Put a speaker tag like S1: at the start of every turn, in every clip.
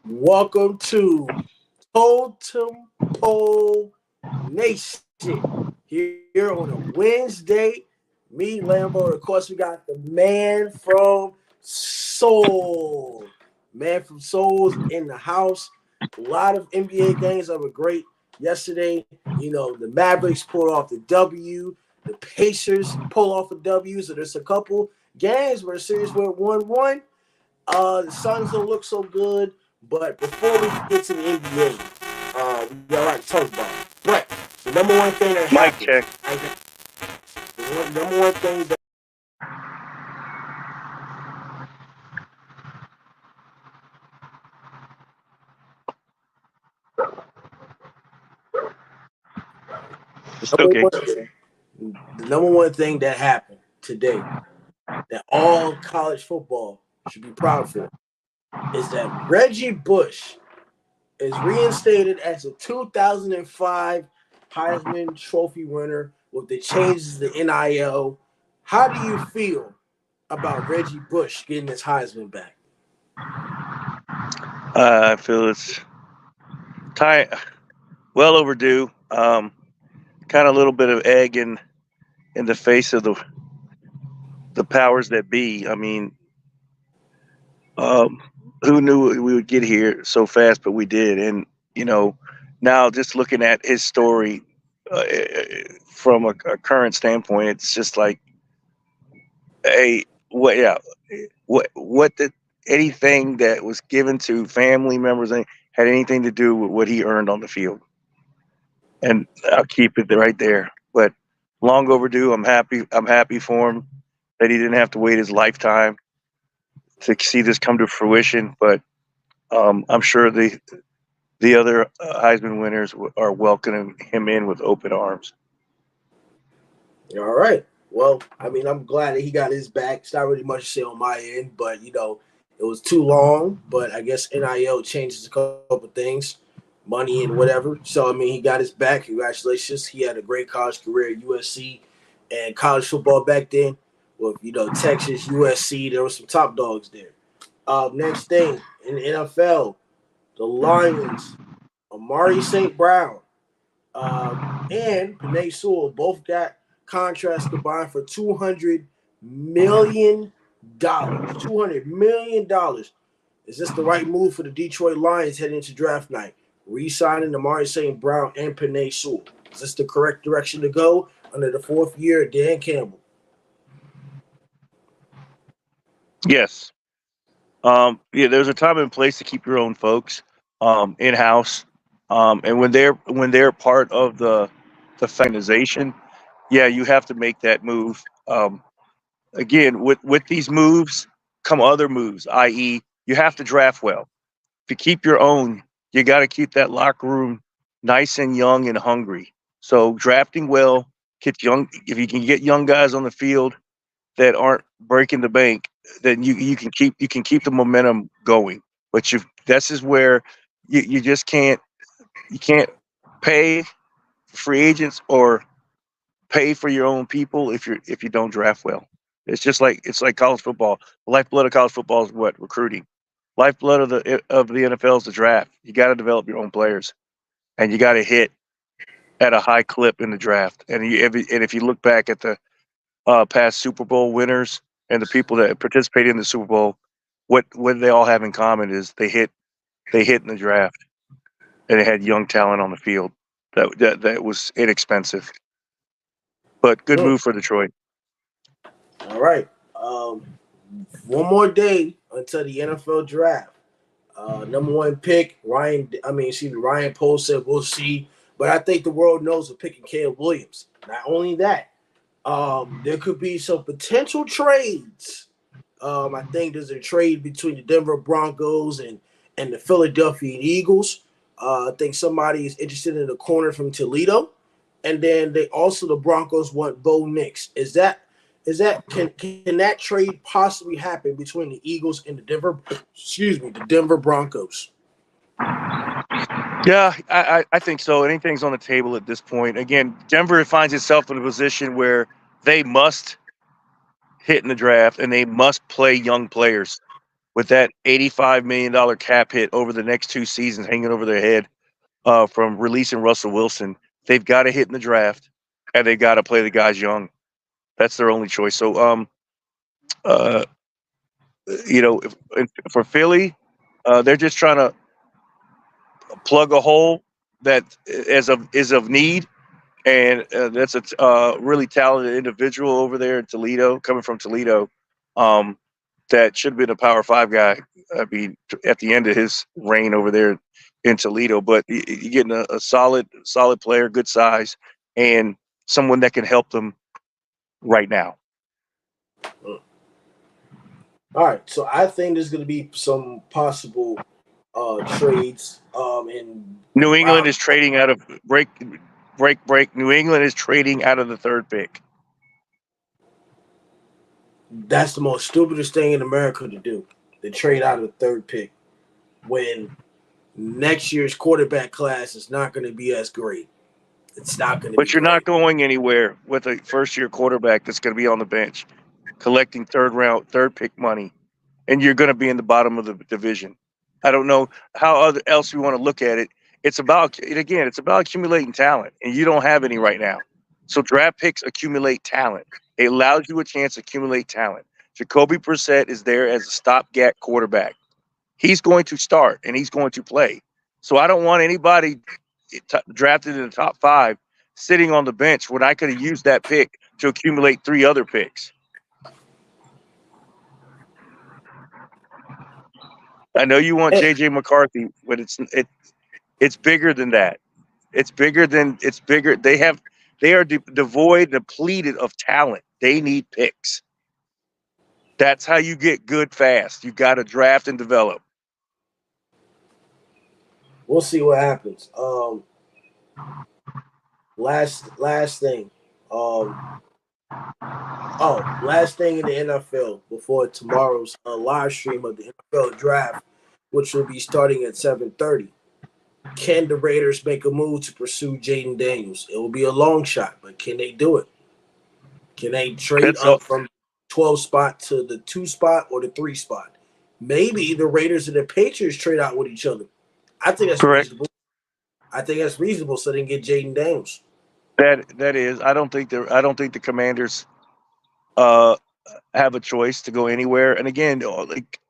S1: Welcome to Totem Pole Nation here on a Wednesday. Me, Lambo, of course, we got the man from Soul. Man from Soul's in the house. A lot of NBA games that were great yesterday. The Mavericks pulled off the W. The Pacers pull off a W. So there's a couple games where the series went 1-1. The Suns don't look so good, but before we get to the NBA, we got a lot to talk about. But the number one thing that
S2: Mic
S1: happened,
S2: check.
S1: the number one thing that the number
S2: Okay.
S1: one, the number one thing that happened today that all college football should be proud for is that Reggie Bush is reinstated as a 2005 Heisman Trophy winner with the changes to NIL. How do you feel about Reggie Bush getting his Heisman back?
S2: I feel it's time well overdue. Kind of a little bit of egg in the face of the powers that be. I mean, um, who knew we would get here so fast, but we did. And you know, now just looking at his story uh, from a current standpoint, it's just like, hey, what? Yeah, what did anything that was given to family members had anything to do with what he earned on the field? And I'll keep it right there. But long overdue. I'm happy. I'm happy for him that he didn't have to wait his lifetime to see this come to fruition. But I'm sure the other Heisman winners are welcoming him in with open arms.
S1: All right. Well, I mean, I'm glad that he got his back. It's not really much to say on my end, but it was too long. But I guess NIL changes a couple things, money and whatever. So I mean, he got his back. Congratulations. He had a great college career at USC and college football back then. With Texas, USC, there were some top dogs there. Next thing in the NFL, the Lions, Amari St. Brown, and Panay Sewell both got contracts combined for $200 million. $200 million. Is this the right move for the Detroit Lions heading into draft night? Re-signing Amari St. Brown and Panay Sewell. Is this the correct direction to go under the fourth year of Dan Campbell?
S2: Yes. Yeah. There's a time and place to keep your own folks in house, and when they're part of the organization, yeah, you have to make that move. Again, with these moves come other moves, i.e., you have to draft well. To keep your own, you got to keep that locker room nice and young and hungry. So drafting well, get young. If you can get young guys on the field that aren't breaking the bank, then you can keep the momentum going. But this is where you just can't pay free agents or pay for your own people if you don't draft well. It's like college football. The lifeblood of college football is what? Recruiting. Lifeblood of the NFL is the draft. You got to develop your own players, and you got to hit at a high clip in the draft. And if you look back at the past Super Bowl winners and the people that participated in the Super Bowl, what they all have in common is they hit in the draft, and they had young talent on the field that was inexpensive, but good
S1: Hmm.
S2: move for Detroit.
S1: All right. One more day until the NFL draft. Number one pick, Ryan Poles said we'll see. But I think the world knows we're picking Caleb Williams. Not only that, there could be some potential trades. I think there's a trade between the Denver Broncos and the Philadelphia Eagles. I think somebody is interested in a corner from Toledo, and then the Broncos want Bo Nix. Can that trade possibly happen between the Eagles and the Denver Broncos?
S2: Yeah, I think so. Anything's on the table at this point. Again, Denver finds itself in a position where they must hit in the draft and they must play young players. with that $85 million cap hit over the next 2 seasons hanging over their head from releasing Russell Wilson, they've got to hit in the draft and they got to play the guys young. That's their only choice. So, uh, for Philly, they're just trying to plug a hole that is of need, and that's a really talented individual over there in Toledo, coming from Toledo, um, that should have been a Power Five guy. I mean, at the end of his reign over there in Toledo, but you're getting a solid player, good size, and someone that can help them right now.
S1: All right, so I think there's going to be some possible trades in
S2: New England
S1: round.
S2: is trading out of break. New England is trading out of the third pick.
S1: That's the most stupidest thing in America to do. To trade out of the third pick when next year's quarterback class is not going to be as great. It's not going to be
S2: But you're not
S1: great.
S2: going anywhere with a first year quarterback that's going to be on the bench collecting third pick money, and you're going to be in the bottom of the division. I don't know how else we want to look at it. It's about accumulating talent, and you don't have any right now. So draft picks accumulate talent. It allows you a chance to accumulate talent. Jacoby Brissett is there as a stopgap quarterback. He's going to start and he's going to play. So I don't want anybody drafted in the top 5 sitting on the bench when I could have used that pick to accumulate 3 other picks. I know you want
S1: Eh,
S2: JJ McCarthy, but it's bigger than that. It's bigger. They are devoid, depleted of talent. They need picks. That's how you get good fast. You got to draft and develop.
S1: we'll see what happens. Last thing. Um, last thing in the NFL before tomorrow's live stream of the NFL draft, which will be starting at 7:30. Can the Raiders make a move to pursue Jaden Daniels? It will be a long shot, but can they do it? Can they trade
S2: That's all
S1: up from 12 spot to the 2 spot or the 3 spot? Maybe the Raiders and the Patriots trade out with each other. I think that's
S2: correct.
S1: reasonable. I think that's reasonable so they can get Jaden Daniels.
S2: That is. I don't think the Commanders uh have a choice to go anywhere. And again, like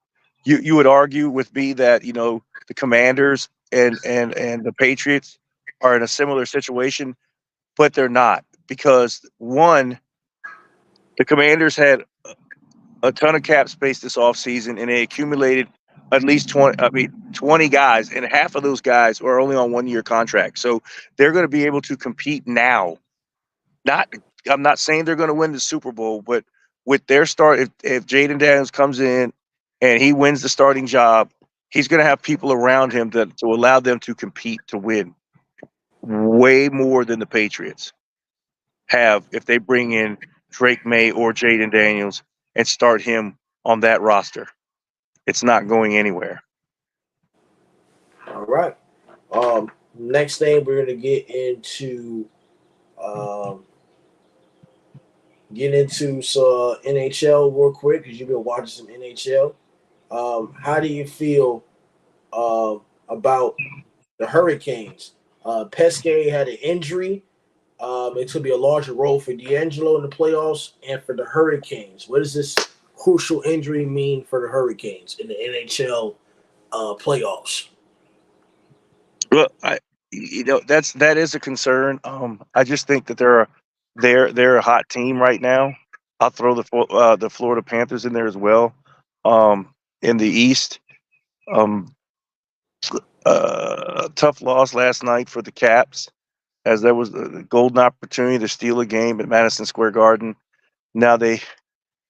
S2: you would argue with me that the Commanders and the Patriots are in a similar situation, but they're not, because one, the Commanders had a ton of cap space this offseason and they accumulated at least 20 guys, and half of those guys are only on 1 year contracts. So they're going to be able to compete now. Not I'm not saying they're going to win the Super Bowl, but with their start, if Jaden Daniels comes in and he wins the starting job, he's going to have people around him to allow them to compete to win way more than the Patriots have if they bring in Drake May or Jaden Daniels and start him on that roster. It's not going anywhere.
S1: All right. Next thing we're gonna um, get into some NHL real quick because you've been watching some NHL. How do you feel about the Hurricanes? Pesce had an injury. It could be a larger role for D'Angelo in the playoffs and for the Hurricanes. What does this crucial injury mean for the Hurricanes in the NHL playoffs?
S2: Well, that is a concern. I just think that they're a hot team right now. I'll throw the Florida Panthers in there as well. In the East, um, tough loss last night for the Caps, as there was a golden opportunity to steal a game at Madison Square Garden. Now they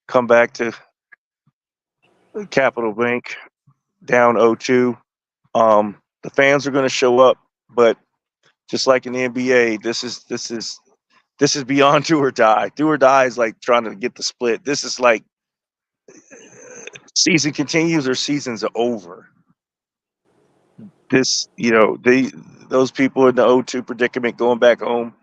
S2: come back to Capital Bank down 0-2. The fans are going to show up, but just like in the NBA, this is beyond do or die. Do or die is like trying to get the split. This is like season continues or seasons are over. Those people in the 0-2 predicament going back home.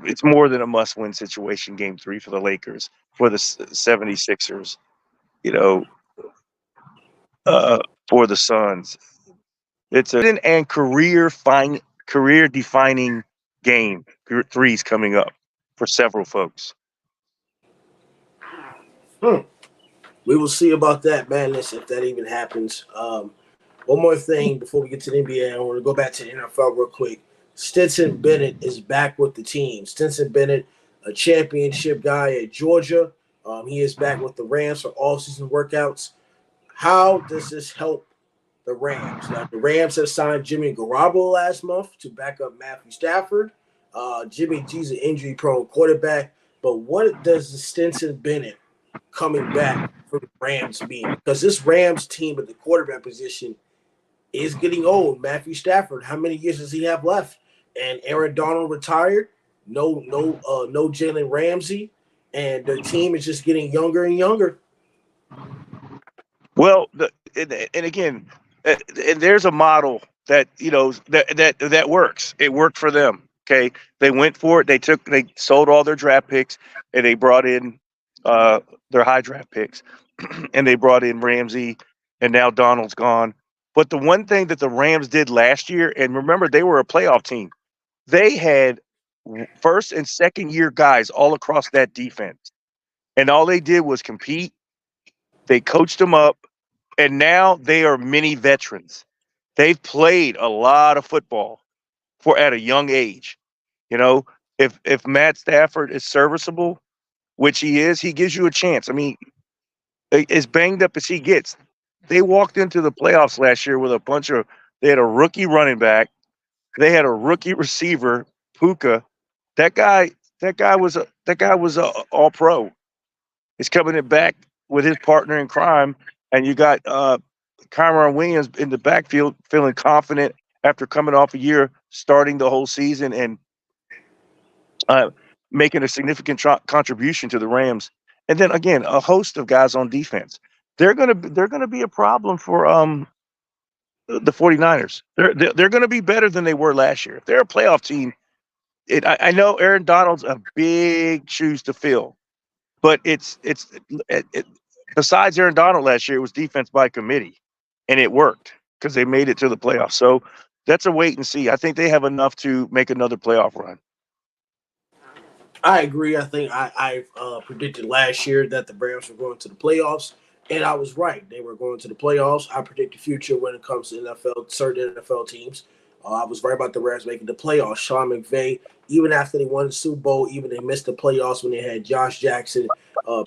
S2: It's more than a must-win situation. Game 3 for the Lakers, for the 76ers. You know, uh, for the Suns. It's a and career defining game. Threes coming up for several folks.
S1: Hmm. We will see about that madness if that even happens. One more thing before we get to the NBA, I want to go back to the NFL real quick. Stetson Bennett is back with the team. Stetson Bennett, a championship guy at Georgia. He is back with the Rams for all-season workouts. How does this help the Rams? Now, the Rams have signed Jimmy Garoppolo last month to back up Matthew Stafford. Jimmy G's an injury-prone quarterback. But what does the Stetson Bennett coming back for the Rams mean? Because this Rams team at the quarterback position is getting old. Matthew Stafford, how many years does he have left? And Aaron Donald retired. No Jalen Ramsey, and the team is just getting younger and younger.
S2: Well, and again, and there's a model that that works. It worked for them. Okay, they went for it. They sold all their draft picks, and they brought in uh, their high draft picks, and they brought in Ramsey, and now Donald's gone. But the one thing that the Rams did last year, and remember, they were a playoff team. They had first and second year guys all across that defense, and all they did was compete. They coached them up, and now they are mini veterans. They've played a lot of football for at a young age. You know, if Matt Stafford is serviceable, which he is, he gives you a chance. I mean, as banged up as he gets, they walked into the playoffs last year with a bunch of. They had a rookie running back. They had a rookie receiver, Puka. That guy, that guy was a all pro. He's coming in back with his partner in crime, and you got Kyron Williams in the backfield feeling confident after coming off a year starting the whole season and uh, making a significant contribution to the Rams. And then again, a host of guys on defense. They're gonna be a problem for the 49ers. They're gonna be better than they were last year. If they're a playoff team, I know Aaron Donald's a big shoes to fill, but it, besides Aaron Donald last year, it was defense by committee, and it worked because they made it to the playoffs. So that's a wait and see. I think they have enough to make another playoff run.
S1: I agree. I think I predicted last year that the Rams were going to the playoffs, and I was right. They were going to the playoffs. I predict the future when it comes to NFL, certain NFL teams. I was right about the Rams making the playoffs. Sean McVay, even after they won the Super Bowl, even they missed the playoffs when they had Josh Jackson,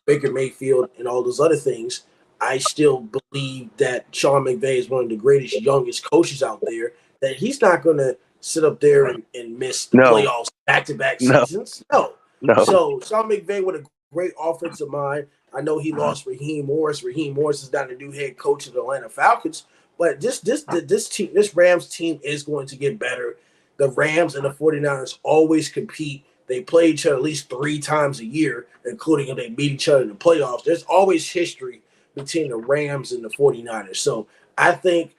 S1: Baker Mayfield, and all those other things. I still believe that Sean McVay is one of the greatest, youngest coaches out there. That he's not going to sit up there and miss the
S2: No,
S1: playoffs back to back
S2: no,
S1: seasons. No,
S2: no,
S1: so Sean McVay with a great offensive mind. I know he lost Raheem Morris. Raheem Morris is now the new head coach of the Atlanta Falcons. But this team, this Rams team is going to get better. The Rams and the 49ers always compete. They play each other at least 3 times a year, including when they meet each other in the playoffs. There's always history between the Rams and the 49ers. So I think,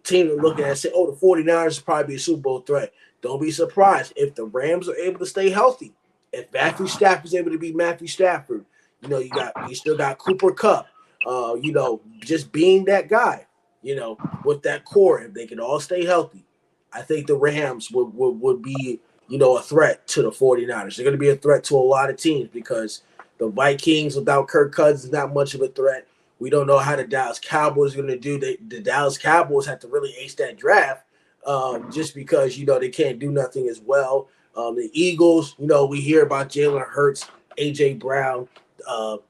S1: team to look at and say, oh, the 49ers will probably be a Super Bowl threat. Don't be surprised if the Rams are able to stay healthy. If Matthew Stafford is able to be Matthew Stafford, you still got Cooper Cup. Just being that guy, with that core, if they can all stay healthy, I think the Rams would be, a threat to the 49ers. They're going to be a threat to a lot of teams because the Vikings without Kirk Cousins is not much of a threat. We don't know how the Dallas Cowboys are going to do. The Dallas Cowboys have to really ace that draft just because, they can't do nothing as well. The Eagles, we hear about Jalen Hurts, A.J. Brown,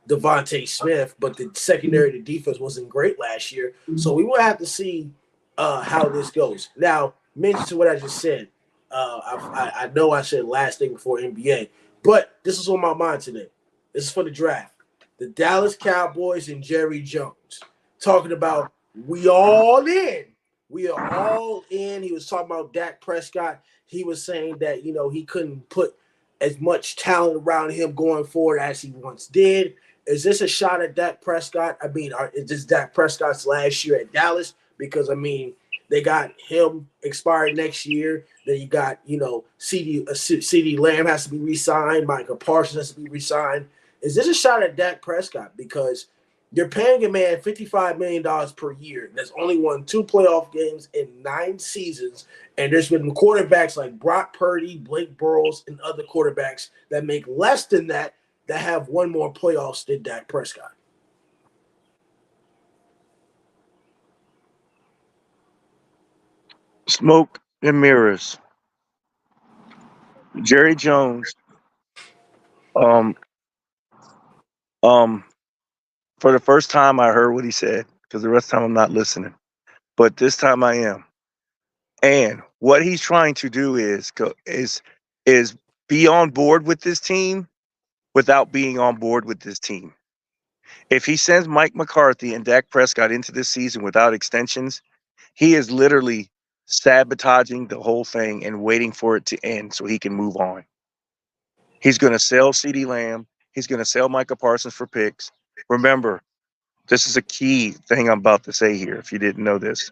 S1: Devontae Smith, but the secondary, the defense wasn't great last year. So we will have to see how this goes. Now, mention to what I just said. I know I said last thing before NBA, but this is on my mind today. This is for the draft. The Dallas Cowboys and Jerry Jones talking about we all in. We are all in. He was talking about Dak Prescott. He was saying that, he couldn't put as much talent around him going forward as he once did. Is this a shot at Dak Prescott? I mean, is this Dak Prescott's last year at Dallas? Because, they got him expired next year. Then you got, CD Lamb has to be re-signed. Michael Parsons has to be re-signed. Is this a shot at Dak Prescott? Because You're paying a man $55 million per year that's only won 2 playoff games in 9 seasons. And there's been quarterbacks like Brock Purdy, Blake Bortles, and other quarterbacks that make less than that have one more playoffs than Dak Prescott.
S2: Smoke and mirrors. Jerry Jones. Um, um, for the first time, I heard what he said because the rest of the time I'm not listening. But this time I am. And what he's trying to do is be on board with this team without being on board with this team. If he sends Mike McCarthy and Dak Prescott into this season without extensions, he is literally sabotaging the whole thing and waiting for it to end so he can move on. He's going to sell CeeDee Lamb. He's going to sell Micah Parsons for picks. Remember, this is a key thing I'm about to say here if you didn't know this.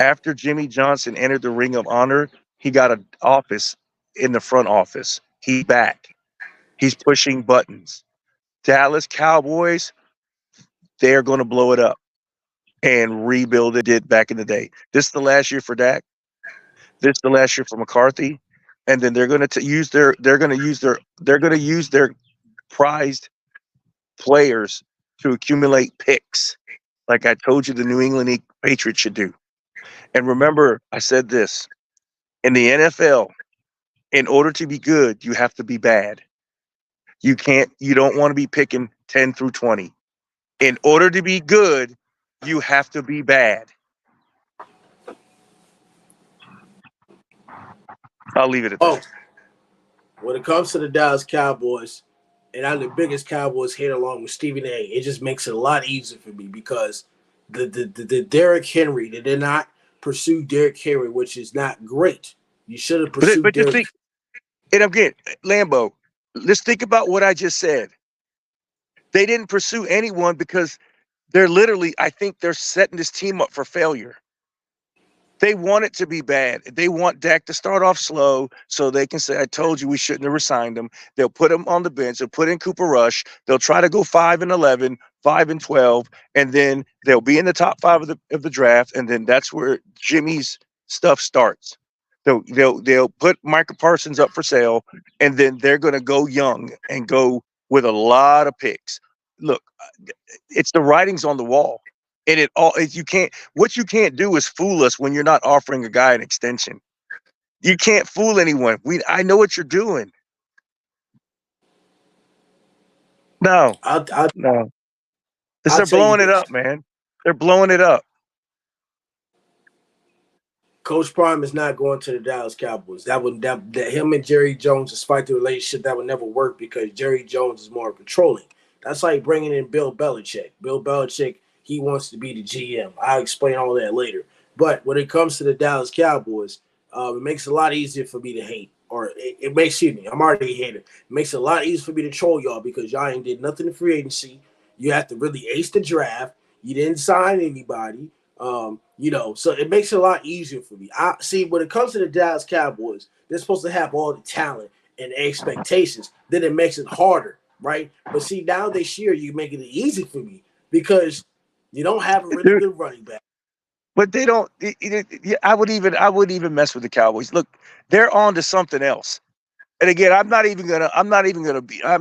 S2: After Jimmy Johnson entered the Ring of Honor, he got an office in the front office. He's back. He's pushing buttons. Dallas Cowboys, they're going to blow it up and rebuild it did back in the day. This is the last year for Dak. This is the last year for McCarthy. And then they're going to use their prized players to accumulate picks, like I told you the New England Patriots should do. And remember, I said this in the NFL, in order to be good, you have to be bad. You don't want to be picking 10 through 20. In order to be good, you have to be bad. I'll leave it at
S1: Oh,
S2: that.
S1: when it comes to the Dallas Cowboys, and I'm the biggest Cowboys hater along with Stephen A. It just makes it a lot easier for me because the Derrick Henry, they did not pursue Derrick Henry, which is not great. You should have pursued
S2: But just
S1: Derrick.
S2: think, and again, Lambo, let's think about what I just said. They didn't pursue anyone because they're literally, I think they're setting this team up for failure. They want it to be bad. They want Dak to start off slow so they can say, I told you we shouldn't have resigned him. They'll put him on the bench. They'll put in Cooper Rush. They'll try to go 5-11, 5-12, and then they'll be in the top five of the draft. And then that's where Jimmy's stuff starts. They'll put Micah Parsons up for sale, and then they're going to go young and go with a lot of picks. Look, it's the writings on the wall. And you can't, what you can't do is fool us when you're not offering a guy an extension. You can't fool anyone. I know what you're doing. No,
S1: I'll
S2: no. Because
S1: I'll
S2: they're
S1: tell you
S2: blowing it
S1: this.
S2: up, man. They're blowing it up.
S1: Coach Prime is not going to the Dallas Cowboys. That him and Jerry Jones, despite the relationship, that would never work because Jerry Jones is more controlling. That's like bringing in Bill Belichick. Bill Belichick, he wants to be the GM. I'll explain all that later. But when it comes to the Dallas Cowboys, it makes it a lot easier for me to hate. Or it makes, excuse me, I'm already a hater. It makes it a lot easier for me to troll y'all because y'all ain't did nothing in free agency. You have to really ace the draft. You didn't sign anybody. So it makes it a lot easier for me. I see when it comes to the Dallas Cowboys, they're supposed to have all the talent and expectations. Then it makes it harder, right? But see, now this year you're making it easy for me because you don't have a really
S2: Dude,
S1: good running back.
S2: but they don't. I would even mess with the Cowboys. Look, they're on to something else. And again, I'm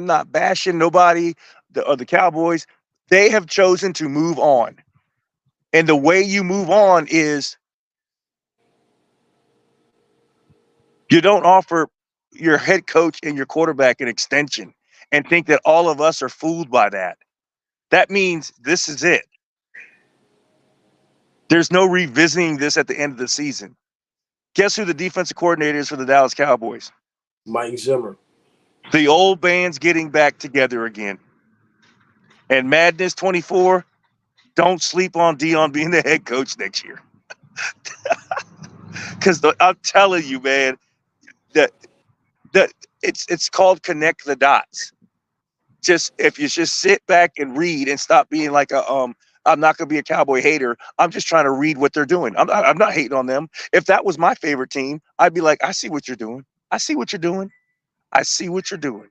S2: not bashing nobody or the Cowboys. They have chosen to move on. And the way you move on is you don't offer your head coach and your quarterback an extension and think that all of us are fooled by that. That means this is it. There's no revisiting this at the end of the season. Guess who the defensive coordinator is for the Dallas Cowboys?
S1: Mike Zimmer.
S2: The old band's getting back together again. And Madness 24, don't sleep on Dion being the head coach next year. Because I'm telling you, man, that that it's called connect the dots. Just if you just sit back and read and stop being like I'm not gonna be a Cowboy hater. I'm just trying to read what they're doing. I'm not hating on them. If that was my favorite team, I'd be like, I see what you're doing. I see what you're doing. I see what you're doing.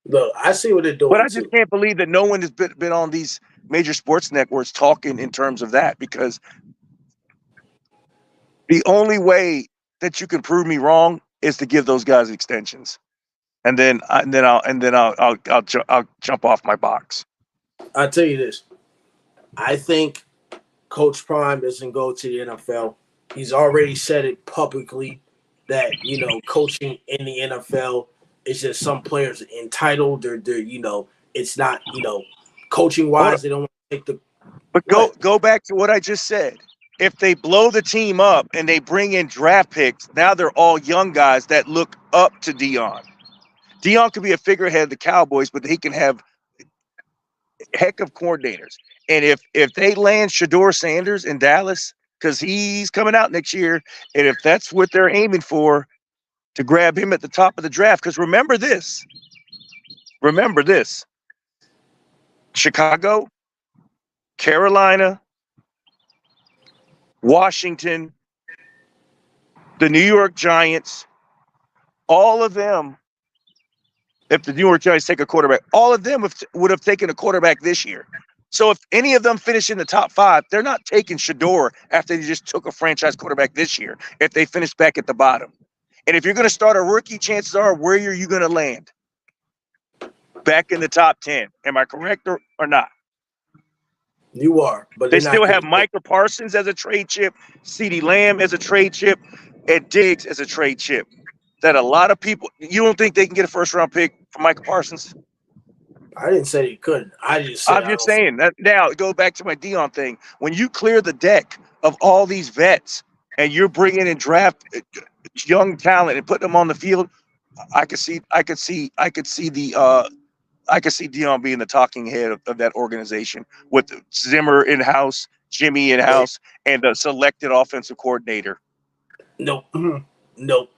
S1: Look, I see what they're
S2: But
S1: doing
S2: I just
S1: too.
S2: can't believe that no one has been on these. major sports networks talking in terms of that, because the only way that you can prove me wrong is to give those guys extensions, and then I'll jump off my box.
S1: I'll tell you this. I think Coach Prime doesn't go to the NFL. He's already said it publicly that, coaching in the NFL is just some players are entitled. They're it's not, coaching wise, they don't want to take the
S2: But
S1: what?
S2: go back to what I just said. If they blow the team up and they bring in draft picks, now they're all young guys that look up to Dion. Dion could be a figurehead of the Cowboys, but he can have heck of coordinators. And if they land Shador Sanders in Dallas, because he's coming out next year, and if that's what they're aiming for, to grab him at the top of the draft, because remember this, Chicago, Carolina, Washington, the New York Giants, all of them, if the New York Giants take a quarterback, all of them would have taken a quarterback this year. So if any of them finish in the top 5, they're not taking Shador after they just took a franchise quarterback this year if they finish back at the bottom. And if you're going to start a rookie, chances are, where are you going to land? Back in the top 10. Am I correct or not?
S1: You are, but
S2: They
S1: they're not
S2: still have
S1: gonna
S2: Micah Parsons as a trade chip, CeeDee Lamb as a trade chip, and Diggs as a trade chip. That a lot of people, you don't think they can get a first-round pick for Micah Parsons?
S1: I didn't say they couldn't. I just said
S2: I'm
S1: I
S2: just
S1: don't see.
S2: saying that. Now, go back to my Dion thing. When you clear the deck of all these vets and you're bringing in draft young talent and putting them on the field, I could see Dion being the talking head of that organization, with Zimmer in house, Jimmy in house, and the selected offensive coordinator.
S1: Nope. Nope.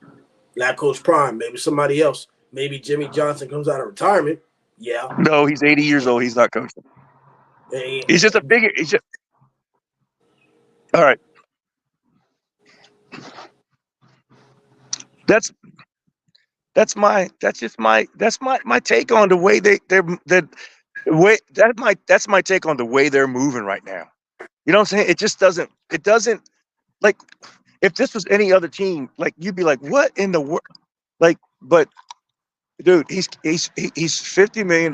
S1: Not Coach Prime. Maybe somebody else. Maybe Jimmy Johnson comes out of retirement. Yeah.
S2: No, he's 80 years old. He's not coaching. He's just a bigger. He's just all right. That's my take on the way that's my take on the way they're moving right now. You know what I'm saying? It doesn't, like, if this was any other team, like, you'd be like, what in the world? Like, but dude, he's $50 million.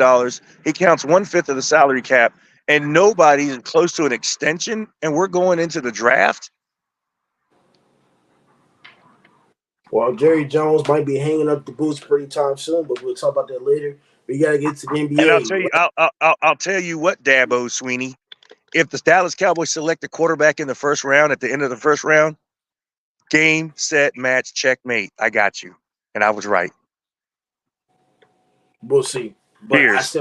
S2: He counts 1/5 of the salary cap, and nobody's close to an extension, and we're going into the draft.
S1: Well, Jerry Jones might be hanging up the boots pretty time soon, but we'll talk about that later. We got to get to the
S2: And I'll
S1: NBA.
S2: tell you, I'll tell you what, Dabo Sweeney, if the Dallas Cowboys select a quarterback in the first round, at the end of the first round, game, set, match, checkmate. I got you, and I was right.
S1: We'll see. But
S2: Cheers.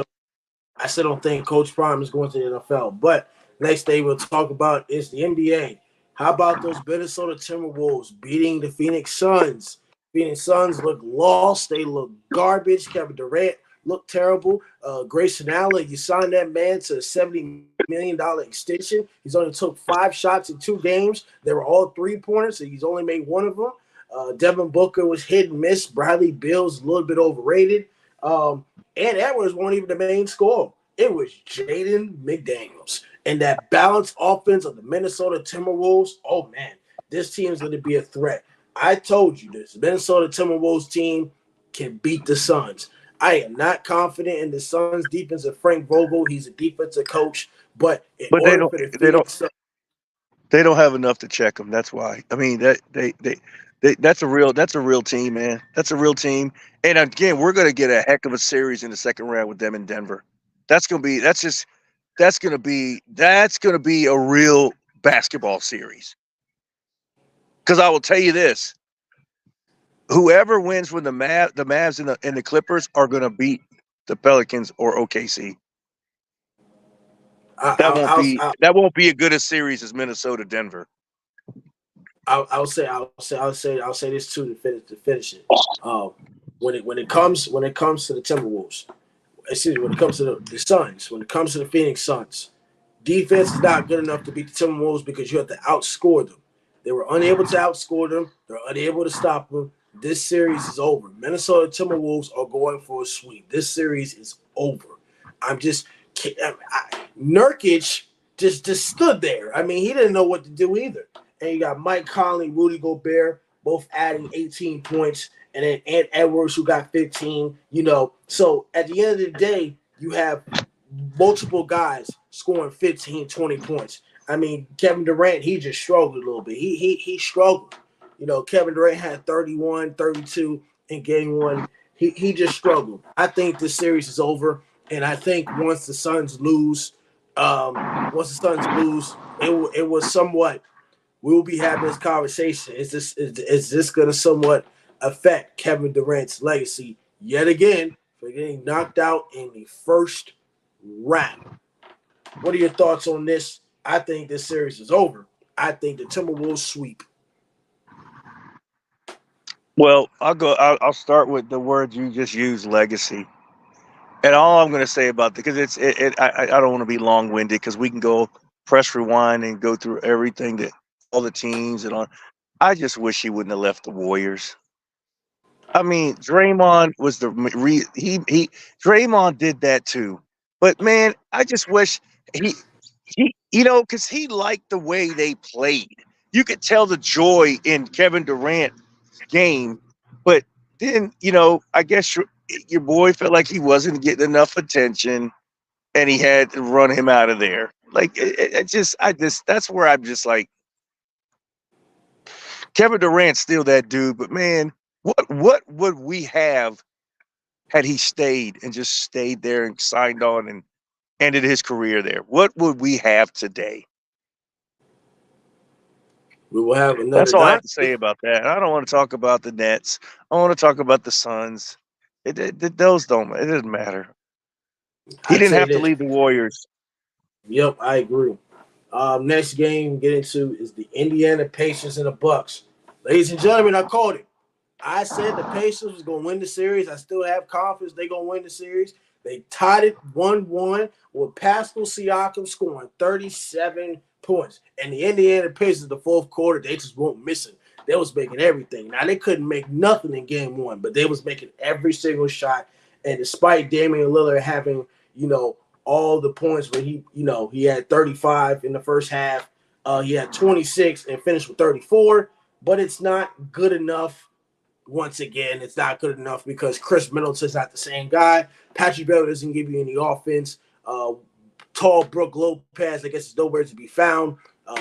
S1: I still don't think Coach Prime is going to the NFL. But next day we'll talk about is the NBA. How about those Minnesota Timberwolves beating the Phoenix Suns? Phoenix Suns look lost. They look garbage. Kevin Durant looked terrible. Grayson Allen, you signed that man to a $70 million extension. He's only took 5 shots in 2 games. They were all 3-pointers, so he's only made 1 of them. Devin Booker was hit and miss. Bradley Beal's a little bit overrated. And Edwards wasn't even the main scorer. It was Jaden McDaniels. And that balanced offense of the Minnesota Timberwolves, oh, man, this team is going to be a threat. I told you this. Minnesota Timberwolves team can beat the Suns. I am not confident in the Suns' defense of Frank Vogel. He's a defensive coach. But in
S2: But
S1: order for the Phoenix Suns,
S2: they don't have enough to check them. That's why. I mean, that's a real team, man. That's a real team. And again, we're going to get a heck of a series in the second round with them in Denver. That's going to be a real basketball series. Because I will tell you this: whoever wins when the Mavs and the Clippers are going to beat the Pelicans or OKC. That won't be as good a series as Minnesota Denver.
S1: I'll say this too to finish it. When it comes to the Timberwolves, when it comes to the Suns, when it comes to the Phoenix Suns, defense is not good enough to beat the Timberwolves because you have to outscore them. They were unable to outscore them. They're unable to stop them. This series is over. Minnesota Timberwolves are going for a sweep. This series is over. I'm just Nurkic just stood there. I mean, he didn't know what to do either. And you got Mike Conley, Rudy Gobert, both adding 18 points, and then Ant Edwards who got 15. So at the end of the day, you have multiple guys scoring 15, 20 points. I mean, Kevin Durant, he just struggled a little bit. He struggled. Kevin Durant had 31, 32 in game one. He just struggled. I think this series is over. And I think once the Suns lose, it was somewhat. We will be having this conversation. Is this going to somewhat affect Kevin Durant's legacy yet again for getting knocked out in the first round? What are your thoughts on this? I think this series is over. I think the Timberwolves sweep.
S2: Well, I'll start with the word you just used, legacy. And all I'm going to say about because I don't want to be long winded because we can go press rewind and go through everything that all the teams and all. I just wish he wouldn't have left the Warriors. I mean, Draymond was he Draymond did that too. But man, I just wish he because he liked the way they played. You could tell the joy in Kevin Durant's game, but then I guess your boy felt like he wasn't getting enough attention, and he had to run him out of there. Like that's where I'm just like Kevin Durant's still that dude, but man, what would we have had he stayed and just stayed there and signed on and ended his career there? What would we have today?
S1: We will have
S2: That's
S1: another
S2: all I have to say
S1: dynasty.
S2: about that. I don't want to talk about the Nets. I want to talk about the Suns. Those don't. It doesn't matter. He
S1: I'd
S2: didn't
S1: say
S2: have to
S1: this.
S2: leave the Warriors.
S1: Yep, I agree. Next game we get into is the Indiana Pacers and the Bucks. Ladies and gentlemen, I called it. I said the Pacers was gonna win the series. I still have confidence they're gonna win the series. They tied it 1-1 with Pascal Siakam scoring 37 points. And the Indiana Pacers, the fourth quarter, they just weren't missing. They was making everything. Now they couldn't make nothing in game one, but they was making every single shot. And despite Damian Lillard having, all the points where he had 35 in the first half, he had 26 and finished with 34, but it's not good enough. Once again, it's not good enough because Chris Middleton's not the same guy. Patrick Beverley doesn't give you any offense. Tall Brook Lopez, I guess, is nowhere to be found.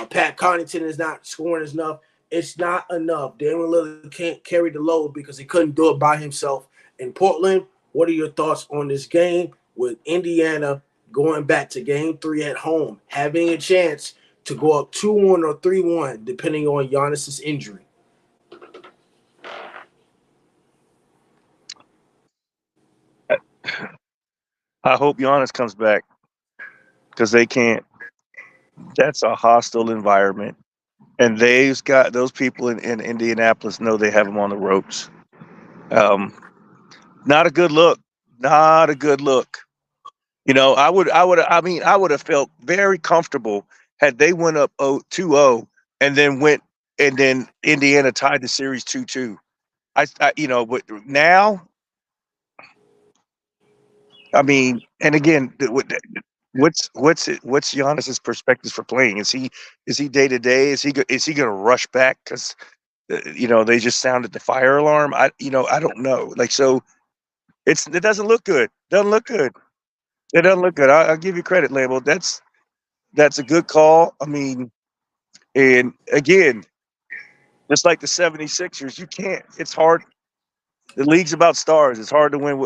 S1: Pat Connaughton is not scoring enough. It's not enough. Damian Lillard can't carry the load because he couldn't do it by himself in Portland. What are your thoughts on this game with Indiana going back to game 3 at home, having a chance to go up 2-1 or 3-1, depending on Giannis's injury?
S2: I hope Giannis comes back because they can't. That's a hostile environment, and those people in Indianapolis know they have him on the ropes. Um, Not a good look. Not a good look. I would have felt very comfortable had they went up 2-0 and then Indiana tied the series 2-2. But now, I mean, and again, what's Giannis's perspectives for playing? Is he day to day? Is he going to rush back because they just sounded the fire alarm? I don't know. Like so, it doesn't look good. Doesn't look good. It doesn't look good. I'll give you credit, Label. That's a good call. I mean, and again, just like the 76ers, you can't. It's hard. The league's about stars. It's hard to win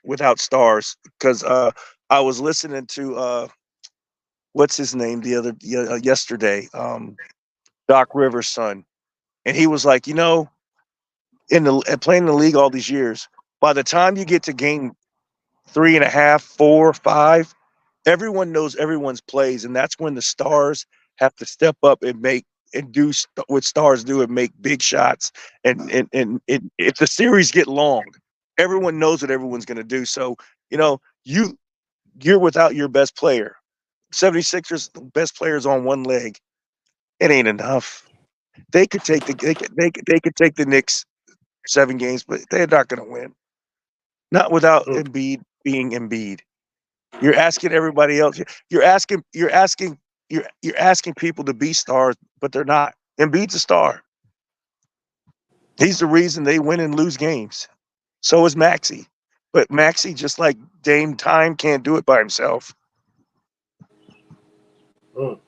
S2: without stars. Because I was listening to what's his name yesterday, Doc Rivers' son, and he was like, playing in the league all these years, by the time you get to game 3.5, 4, 5, everyone knows everyone's plays, and that's when the stars have to step up and do what stars do and make big shots. And if the series get long, everyone knows what everyone's going to do. So you you're without your best player. 76ers best players on one leg. It ain't enough. They could take the Knicks 7 games, but they're not going to win. Not without
S1: Mm.
S2: Embiid being Embiid. You're asking everybody else. You're asking people to be stars, but they're not. Embiid's a star. He's the reason they win and lose games. So is Maxi. But Maxi, just like Dame Time, can't do it by himself.
S1: Mm.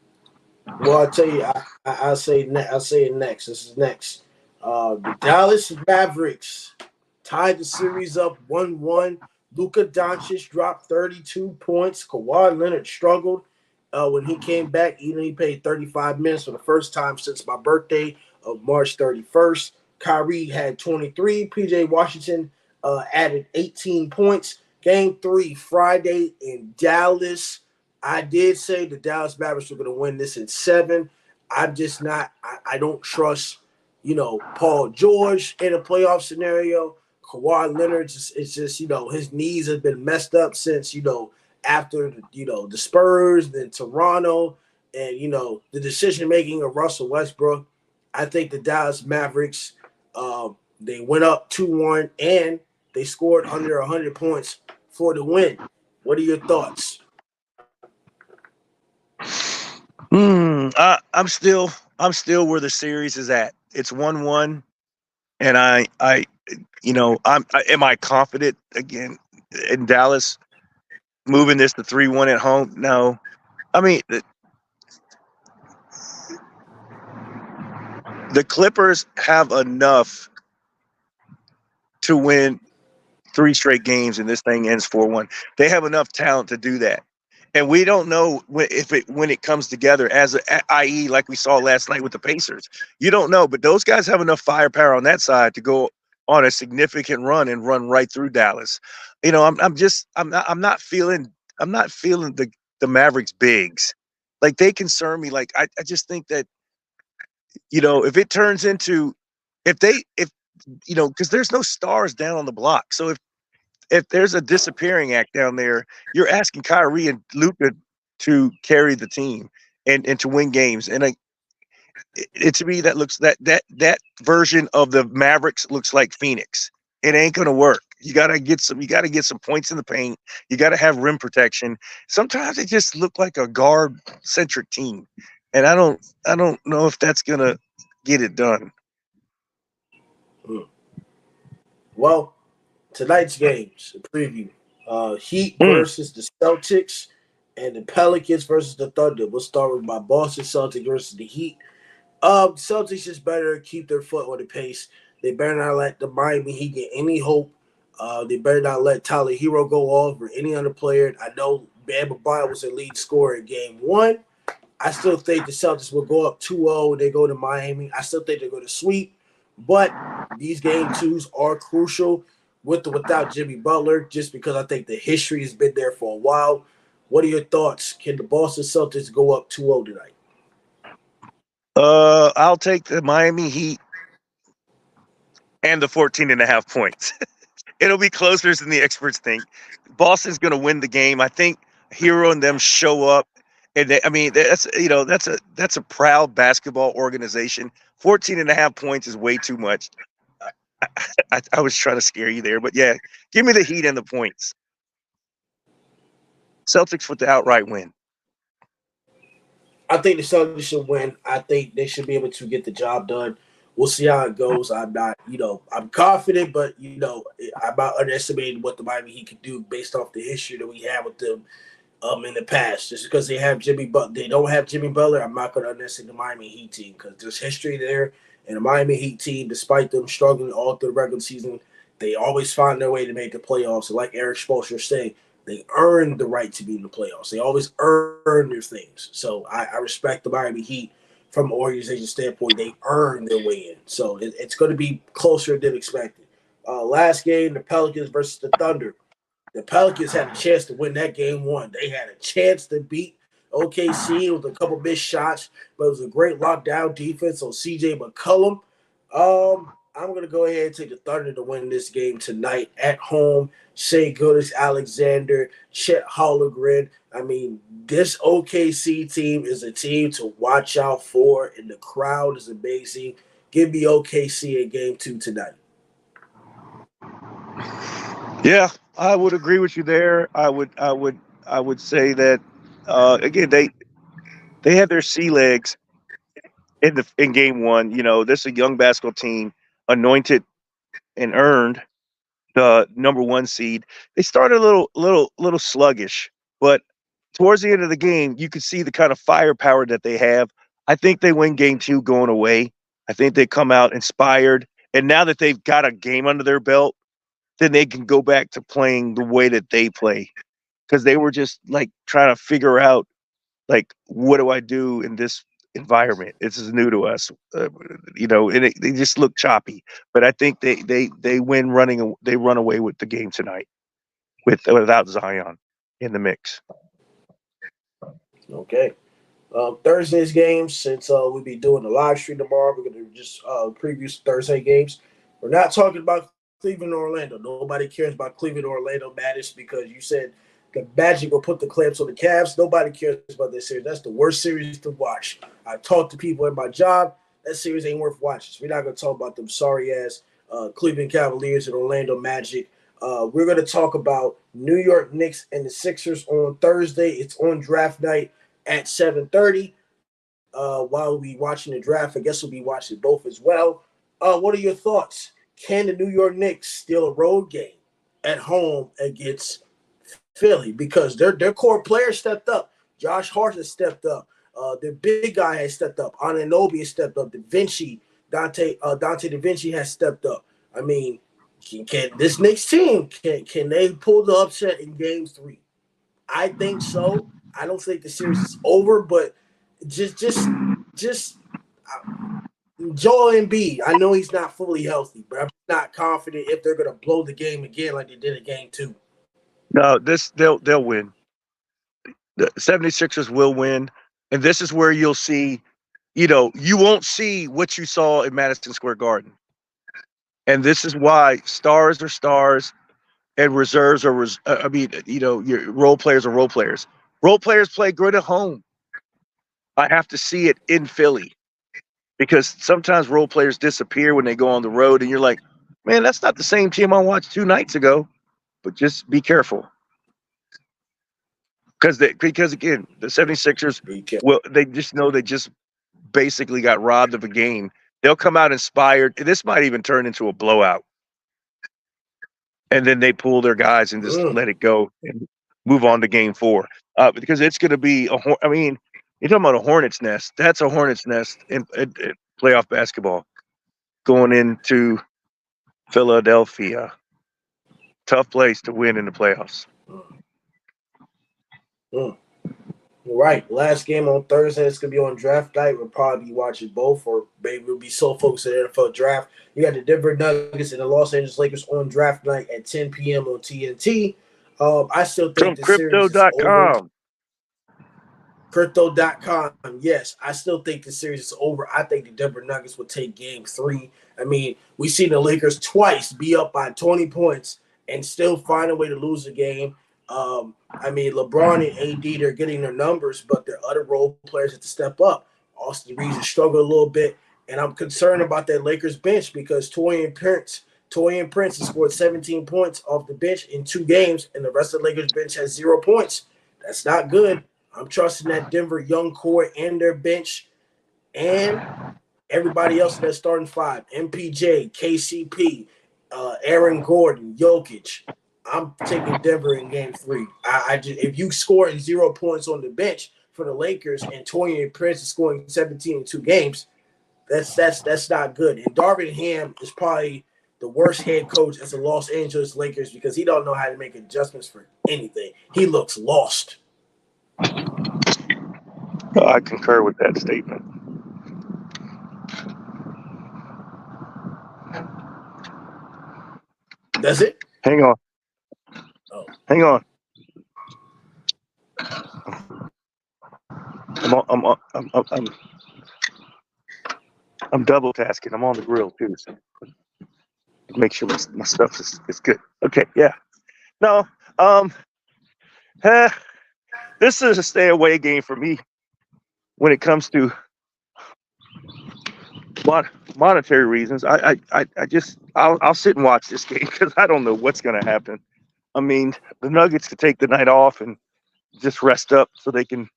S1: Well, I tell you, I say I say it next. This is next. The Dallas Mavericks tied the series up 1-1. Luka Doncic dropped 32 points. Kawhi Leonard struggled when he came back. Even he played 35 minutes for the first time since my birthday of March 31st. Kyrie had 23. PJ Washington added 18 points. Game 3 Friday in Dallas. I did say the Dallas Mavericks were going to win this in 7. I'm just not. I don't trust, Paul George in a playoff scenario. Kawhi Leonard it's just his knees have been messed up since after the Spurs, then Toronto, and the decision making of Russell Westbrook. I think the Dallas Mavericks they went up 2-1 and they scored under 100 points for the win. What are your thoughts?
S2: I'm still where the series is at. It's 1-1, and am I confident again in Dallas moving this to 3-1 at home? No. I mean, the Clippers have enough to win 3 straight games, and this thing ends 4-1. They have enough talent to do that. And we don't know when it comes together, i.e., like we saw last night with the Pacers. You don't know, but those guys have enough firepower on that side to go on a significant run and run right through Dallas. I'm not feeling the Mavericks bigs. Like, they concern me. Like, I just think that if it turns into if because there's no stars down on the block. So if there's a disappearing act down there, you're asking Kyrie and Luka to carry the team and to win games. And to me, that looks that version of the Mavericks looks like Phoenix. It ain't gonna work. You gotta get some points in the paint. You gotta have rim protection. Sometimes it just look like a guard centric team, and I don't know if that's gonna get it done.
S1: Mm. Well, tonight's games, the preview. Heat
S2: Mm.
S1: versus the Celtics and the Pelicans versus the Thunder. We'll start with my Boston Celtics versus the Heat. Celtics just better keep their foot on the pace. They better not let the Miami Heat get any hope. They better not let Tyler Hero go off or any other player. I know Bam Adebayo was a lead scorer in game 1. I still think the Celtics will go up 2-0 when they go to Miami. I still think they're going to sweep, but these game twos are crucial with or without Jimmy Butler, just because I think the history has been there for a while. What are your thoughts? Can the Boston Celtics go up 2-0 tonight?
S2: I'll take the Miami Heat and the 14 and a half points. It'll be closer than the experts think. Boston's going to win the game. I think Hero and them show up, and that's a proud basketball organization. 14 and a half points is way too much. I was trying to scare you there, but yeah, give me the Heat and the points. Celtics with the outright win.
S1: I think the Celtics should win. I think they should be able to get the job done. We'll see how it goes. I'm not, I'm confident, but I'm not underestimating what the Miami Heat can do based off the history that we have with them in the past. Just because they don't have Jimmy Butler, I'm not going to underestimate the Miami Heat team because there's history there. And the Miami Heat team, despite them struggling all through the regular season, they always find their way to make the playoffs. And like Eric Spoelstra said, they earn the right to be in the playoffs. They always earn their things. So I respect the Miami Heat from an organization standpoint. They earn their way in. So it's going to be closer than expected. Last game, the Pelicans versus the Thunder. The Pelicans had a chance to win that game 1. They had a chance to beat OKC with a couple missed shots, but it was a great lockdown defense on CJ McCollum. I'm going to go ahead and take the Thunder to win this game tonight at home. Shea Gilgeous Alexander, Chet Holmgren. I mean, this OKC team is a team to watch out for, and the crowd is amazing. Give me OKC in game 2 tonight.
S2: Yeah, I would agree with you there. I would I would say that again they had their sea legs in game one. You know, this is a young basketball team, anointed and earned the number one seed. They started a little sluggish, but towards the end of the game, you could see the kind of firepower that they have. I think they win game two going away. I think they come out inspired, and now that they've got a game under their belt, then they can go back to playing the way that they play because they were just like trying to figure out like what do I do in this environment? This is new to us, you know, and they just look choppy. But I think they win running. They run away with the game tonight without Zion in the mix.
S1: Okay. Thursday's games, since we'll be doing the live stream tomorrow, we're going to just preview Thursday games. We're not talking about Cleveland or Orlando. Nobody cares about Cleveland or Orlando Madness because you said the Magic will put the clamps on the Cavs. Nobody cares about this series. That's the worst series to watch. I talked to people at my job. That series ain't worth watching. So we're not going to talk about them sorry ass Cleveland Cavaliers and Orlando Magic. We're going to talk about New York Knicks and the Sixers on Thursday. It's on draft night at 7:30. While we'll be watching the draft, I guess we'll be watching both as well. What are your thoughts? Can the New York Knicks steal a road game at home against Philly? Because their core players stepped up. Josh Hart has stepped up. Their big guy has stepped up. Anunoby has stepped up. Dante Da Vinci has stepped up. I mean, can this Knicks team can they pull the upset in Game 3? I think so. I don't think the series is over, but just Joel Embiid. I know he's not fully healthy, but I'm not confident if they're gonna blow the game again like they did in game two.
S2: No, they'll win. The 76ers will win, and this is where you'll see. You know, you won't see what you saw in Madison Square Garden, and this is why stars are stars and reserves are. I mean, you know, your role players are role players. Role players play good at home. I have to see it in Philly because sometimes role players disappear when they go on the road, and you're like, man, that's not the same team I watched 2 nights ago. But just be careful because again, the 76ers, well, they just know they just basically got robbed of a game. They'll come out inspired. This might even turn into a blowout, and then they pull their guys and just let it go and move on to game four. Because it's going to be I mean, you're talking about a hornet's nest. That's a hornet's nest in playoff basketball going into Philadelphia. Tough place to win in the playoffs.
S1: Right. Last game on Thursday. It's gonna be on draft night. We'll probably be watching both, or maybe we'll be so focused on the NFL draft. You got the Denver Nuggets and the Los Angeles Lakers on draft night at 10 p.m. on TNT. I still think
S2: From
S1: the series is over.
S2: crypto.com.
S1: Crypto.com. Yes, I still think the series is over. I think the Denver Nuggets will take game 3. I mean, we've seen the Lakers twice be up by 20 points and still find a way to lose the game. I mean, LeBron and AD, they're getting their numbers, but their other role players have to step up. Austin Reeves has struggled a little bit, and I'm concerned about that Lakers bench because Torian Prince has scored 17 points off the bench in 2 games, and the rest of the Lakers bench has 0 points. That's not good. I'm trusting that Denver young core and their bench and everybody else in that starting 5. MPJ, KCP, Aaron Gordon, Jokic. I'm taking Denver in game 3. I just, if you score 0 points on the bench for the Lakers and Torian Prince is scoring 17 in 2 games, that's not good. And Darvin Ham is probably the worst head coach as the Los Angeles Lakers because he don't know how to make adjustments for anything. He looks lost.
S2: I concur with that statement.
S1: That's it?
S2: Hang on.
S1: Oh.
S2: Hang on. I'm double tasking. I'm on the grill too, so make sure my stuff is good. Okay, yeah. No, this is a stay away game for me when it comes to monetary reasons. I'll sit and watch this game because I don't know what's going to happen. I mean, the Nuggets could take the night off and just rest up so they can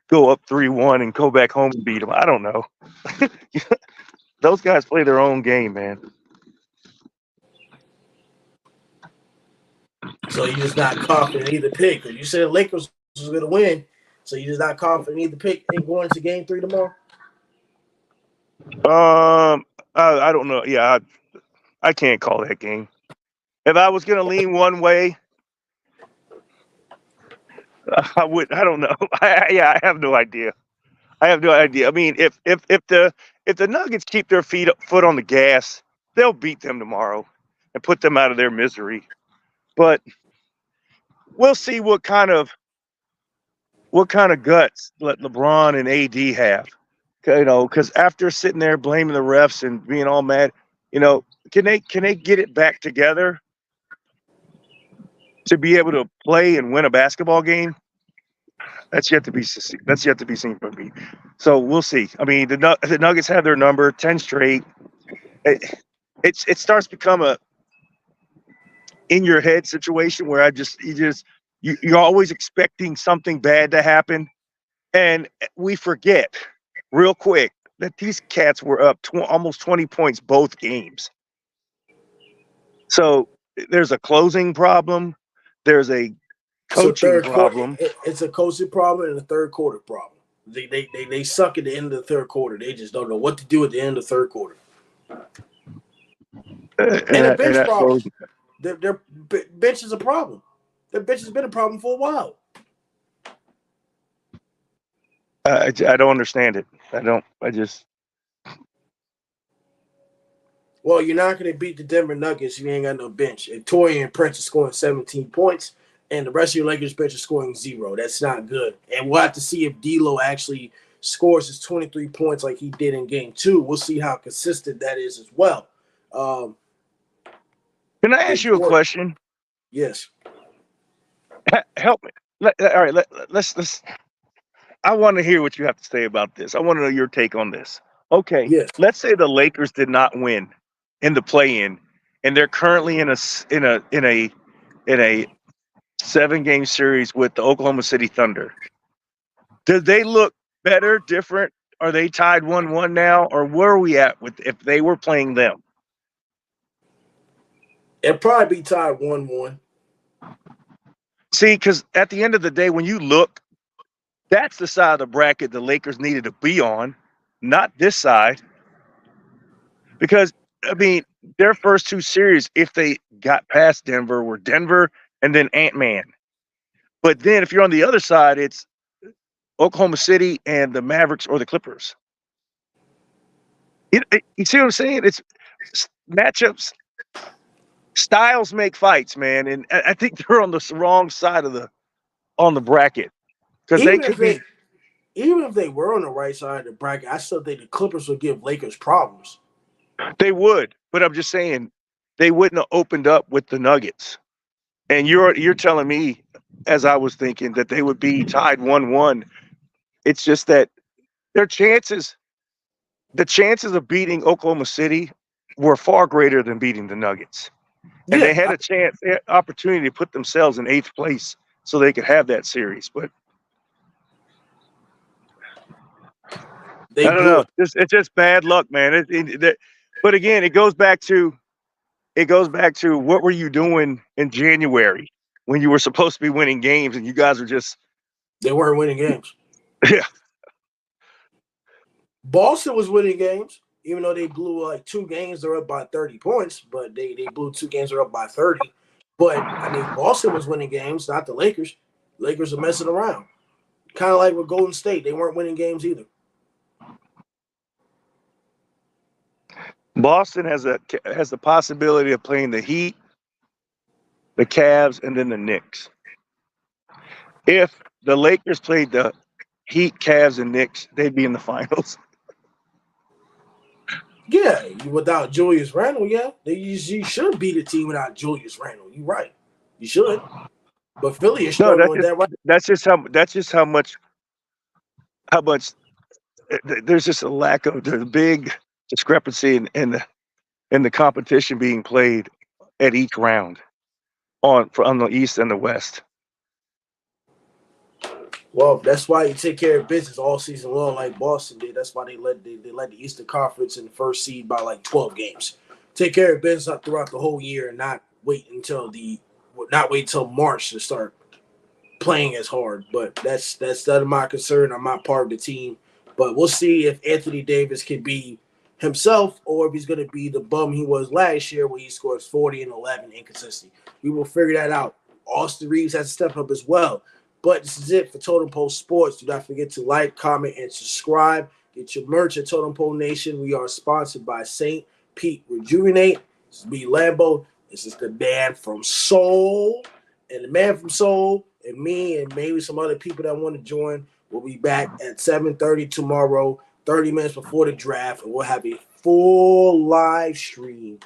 S2: go up 3-1 and go back home and beat them. I don't know. Those guys play their own game, man.
S1: So you're just not confident in either pick. Because you said the Lakers was going to win. So you're just not confident in either pick in going into Game 3 tomorrow?
S2: I don't know. Yeah, I can't call that game. If I was going to lean one way, I would. I don't know. I have no idea. I have no idea. I mean, if the Nuggets keep their foot on the gas, they'll beat them tomorrow and put them out of their misery. But we'll see what kind of guts let LeBron and AD have. Because after sitting there blaming the refs and being all mad, can they get it back together to be able to play and win a basketball game? That's yet to be seen from me. So we'll see. I mean, the Nuggets have their number, 10 straight. It starts to become a in your head situation where you're always expecting something bad to happen, and we forget real quick that these cats were up almost 20 points both games. So there's a closing problem. There's a coaching problem.
S1: It's a coaching problem and a third quarter problem. They suck at the end of the third quarter. They just don't know what to do at the end of the third quarter. And a bench problem. Their bench is a problem. Their bench has been a problem for a while.
S2: I don't understand it.
S1: Well, you're not going to beat the Denver Nuggets if you ain't got no bench. If Torian Prince is scoring 17 points and the rest of your Lakers bench is scoring 0, that's not good. And we'll have to see if D'Lo actually scores his 23 points like he did in Game 2. We'll see how consistent that is as well.
S2: Can I ask you a question?
S1: Yes.
S2: Help me. All right, let's. I want to hear what you have to say about this. I want to know your take on this. Okay.
S1: Yes.
S2: Let's say the Lakers did not win in the play-in, and they're currently in a 7-game series with the Oklahoma City Thunder. Do they look better, different? Are they tied 1-1 now, or where are we at with if they were playing them?
S1: It'd probably be tied 1-1.
S2: See, because at the end of the day, when you look, that's the side of the bracket the Lakers needed to be on, not this side. Because, I mean, their first 2 series, if they got past Denver, were Denver and then Ant-Man. But then if you're on the other side, it's Oklahoma City and the Mavericks or the Clippers. You see what I'm saying? It's matchups. Styles make fights, man. And I think they're on the wrong side of the bracket. Because
S1: even if they were on the right side of the bracket, I still think the Clippers would give Lakers problems.
S2: They would, but I'm just saying they wouldn't have opened up with the Nuggets. And you're telling me, as I was thinking, that they would be tied 1-1. It's just that the chances of beating Oklahoma City were far greater than beating the Nuggets. And they had they had opportunity to put themselves in 8th place so they could have that series. But I don't know. It's just bad luck, man. But again, it goes back to what were you doing in January when you were supposed to be winning games and you guys were just
S1: they weren't winning games.
S2: Yeah.
S1: Boston was winning games, even though they blew like 2 games, they're up by 30 points, but they blew 2 games, they're up by 30. But I mean, Boston was winning games, not the Lakers. Lakers are messing around. Kind of like with Golden State, they weren't winning games either.
S2: Boston has the possibility of playing the Heat, the Cavs, and then the Knicks. If the Lakers played the Heat, Cavs, and Knicks, they'd be in the finals.
S1: Yeah, without Julius Randle, yeah. You should beat a team without Julius Randle. You're right. You should. But Philly is struggling with that right.
S2: That's just how much there's just a lack of the big discrepancy in the competition being played at each round on the East and the West.
S1: Well, that's why you take care of business all season long, like Boston did. That's why they led the Eastern Conference in the first seed by like 12 games. Take care of business throughout the whole year and not wait until March to start playing as hard. But that's none of my concern. I'm not part of the team. But we'll see if Anthony Davis can be himself or if he's going to be the bum he was last year when he scores 40 and 11 inconsistently. We will figure that out. Austin Reeves has to step up as well. But this is it for Totem Pole Sports. Do not forget to like, comment, and subscribe. Get your merch at Totem Pole Nation. We are sponsored by St. Pete Rejuvenate. This is me, Lambo. This is the man from Seoul. And the man from Seoul and me and maybe some other people that want to join will be back at 7:30 tomorrow, 30 minutes before the draft. And we'll have a full live stream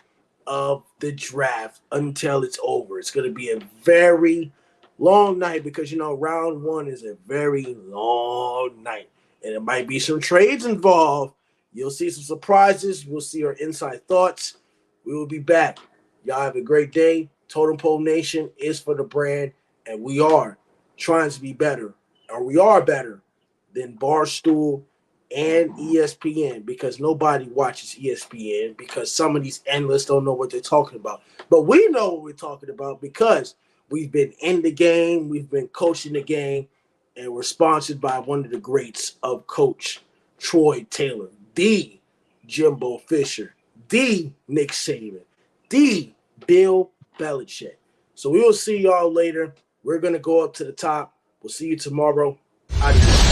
S1: of the draft until it's over. It's going to be a very long night because, round one is a very long night. And there might be some trades involved. You'll see some surprises. We'll see our inside thoughts. We will be back. Y'all have a great day. Totem Pole Nation is for the brand, and we are trying to be better. Or we are better than Barstool and ESPN because nobody watches ESPN because some of these analysts don't know what they're talking about. But we know what we're talking about because we've been in the game, we've been coaching the game, and we're sponsored by one of the greats of Coach Troy Taylor, the Jimbo Fisher, the Nick Saban, the Bill Belichick. So we will see y'all later. We're going to go up to the top. We'll see you tomorrow. Adios.